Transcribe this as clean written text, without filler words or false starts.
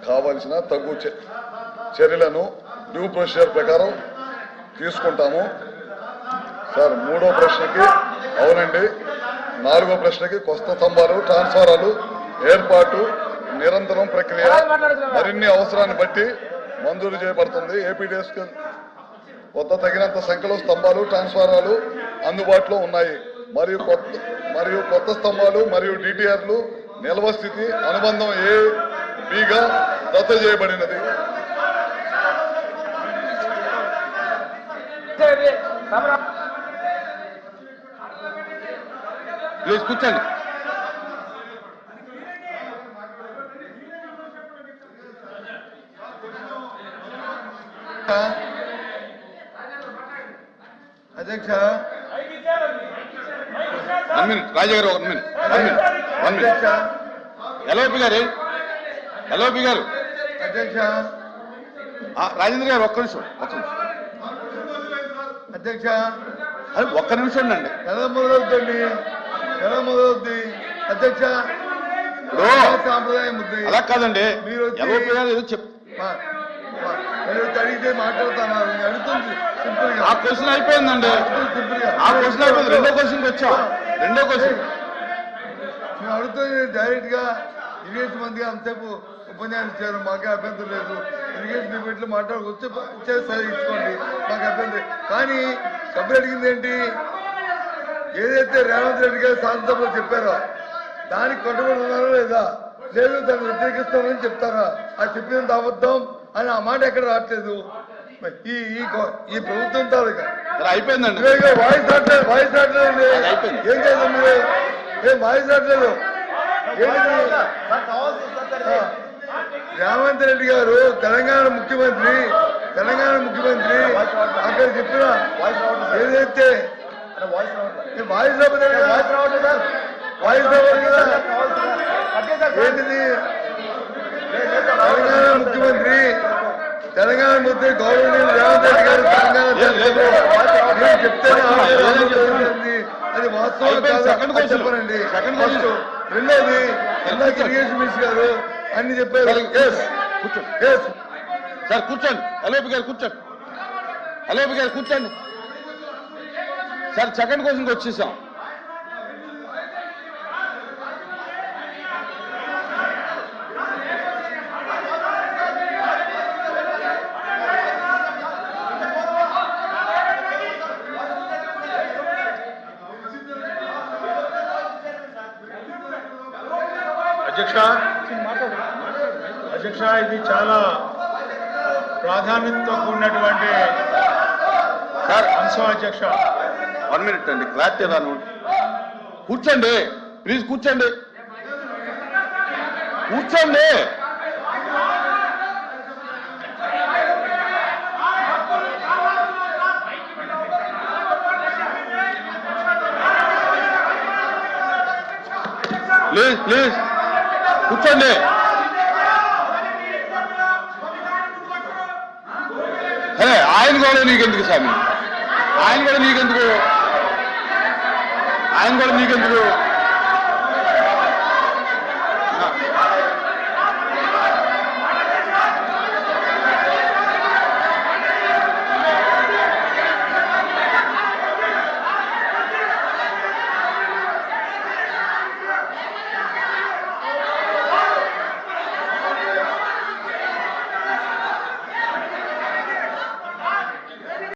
కావాల్సిన తగు చర్యలను డ్యూ ప్రొసీజర్ ప్రకారం తీసుకుంటాము. సార్, మూడో ప్రశ్నకి అవునండి. నాలుగో ప్రశ్నకి కొత్త స్తంభాలు ట్రాన్స్ఫారాలు ఏర్పాటు నిరంతరం ప్రక్రియ మరిన్ని అవసరాన్ని బట్టి మంజూరు చేయబడుతుంది. ఏపీడీఎస్ వద్ద తగినంత సంఖ్యలో స్తంభాలు ట్రాన్స్ఫారాలు అందుబాటులో ఉన్నాయి. మరియు కొత్త స్తంభాలు మరియు డిటిఆర్లు నిల్వ స్థితి అనుబంధం A-Bగా దత్త చేయబడినది. కూర్చోండి. అధ్యక్ష, రాజా గారు 1 మినిట్. ఎల్ఓపి గారు అధ్యక్ష, రాజేంద్ర గారు ఒక్క నిమిషం అధ్యక్ష, అది ఒక్క నిమిషం అండి. ఎలా మొదలవుతుంది అధ్యక్ష? సాంప్రదాయం ఉంది. అలా కాదండి, మీరు ఎల్ఓపి గారు ఏదో అడిగితే మాట్లాడుతున్నారు. అడుగుతుంది సింపుల్ గా. ఆ క్వశ్చన్ అయిపోయిందండి. ఆ క్వశ్చన్ అయిపోయింది. రెండో క్వశ్చన్కి వచ్చాం. రెండో క్వశ్చన్ మేము అడుగుతుంది డైరెక్ట్ గా. ఇరిగేషన్ మందిగా అంతసేపు ఉపన్యాసం ఇచ్చారు, మాకే అభ్యంతరం లేదు. ఇరిగేషన్ డిబేట్లు మాట్లాడుకొచ్చి సరే ఇచ్చుకోండి, మాకు అభ్యంతరం. కానీ సభ్యులు అడిగింది ఏంటి? ఏదైతే రేవంత్ రెడ్డి గారు శాసనసభలో చెప్పారో దానికి కట్టుబడి ఉన్నారో లేదా? లేదు, దాన్ని వ్యతిరేకిస్తామని చెప్తారా? అది చెప్పినంత అబద్ధం అని ఆ మాట ఎక్కడ రావట్లేదు. ఈ ప్రభుత్వం తాలూకా అయిపోయిందండి. వాయిస్ రావట్లేదండి. ఏం చేద్దాం మీరు? ఏం వాయిస్ రావట్లేదు? రేవంత్ రెడ్డి గారు తెలంగాణ ముఖ్యమంత్రి అక్కడ చెప్పిన ఏదైతే వాయిస్ రావట్లేదు కదా ఏంటిది? తెలంగాణ ముఖ్యమంత్రి గౌరవనీయులు రేవంత్ రెడ్డి గారు తెలంగాణ చెప్తేనే అది వాస్తవం చెప్పనండి. రెండోది ఇరిగేషన్ మినిస్టర్ గారు అన్ని చెప్పారు. సార్ కూర్చోండి. ఎల్ఓపి గారు కూర్చోండి. సార్ సెకండ్ క్వశ్చన్కి వచ్చేసాం. అధ్యక్ష, ఇది చాలా ప్రాధాన్యతతో కూడినటువంటి అంశం. అధ్యక్ష, 1 మినిట్ అండి. క్లారిటీ రాను. కూర్చోండి ప్లీజ్, కూర్చోండి. ప్లీజ్ కూర్చోండి. అరే ఆయన కూడా నీకెందుకు స్వామి? ఆయన కూడా నీకెందుకు?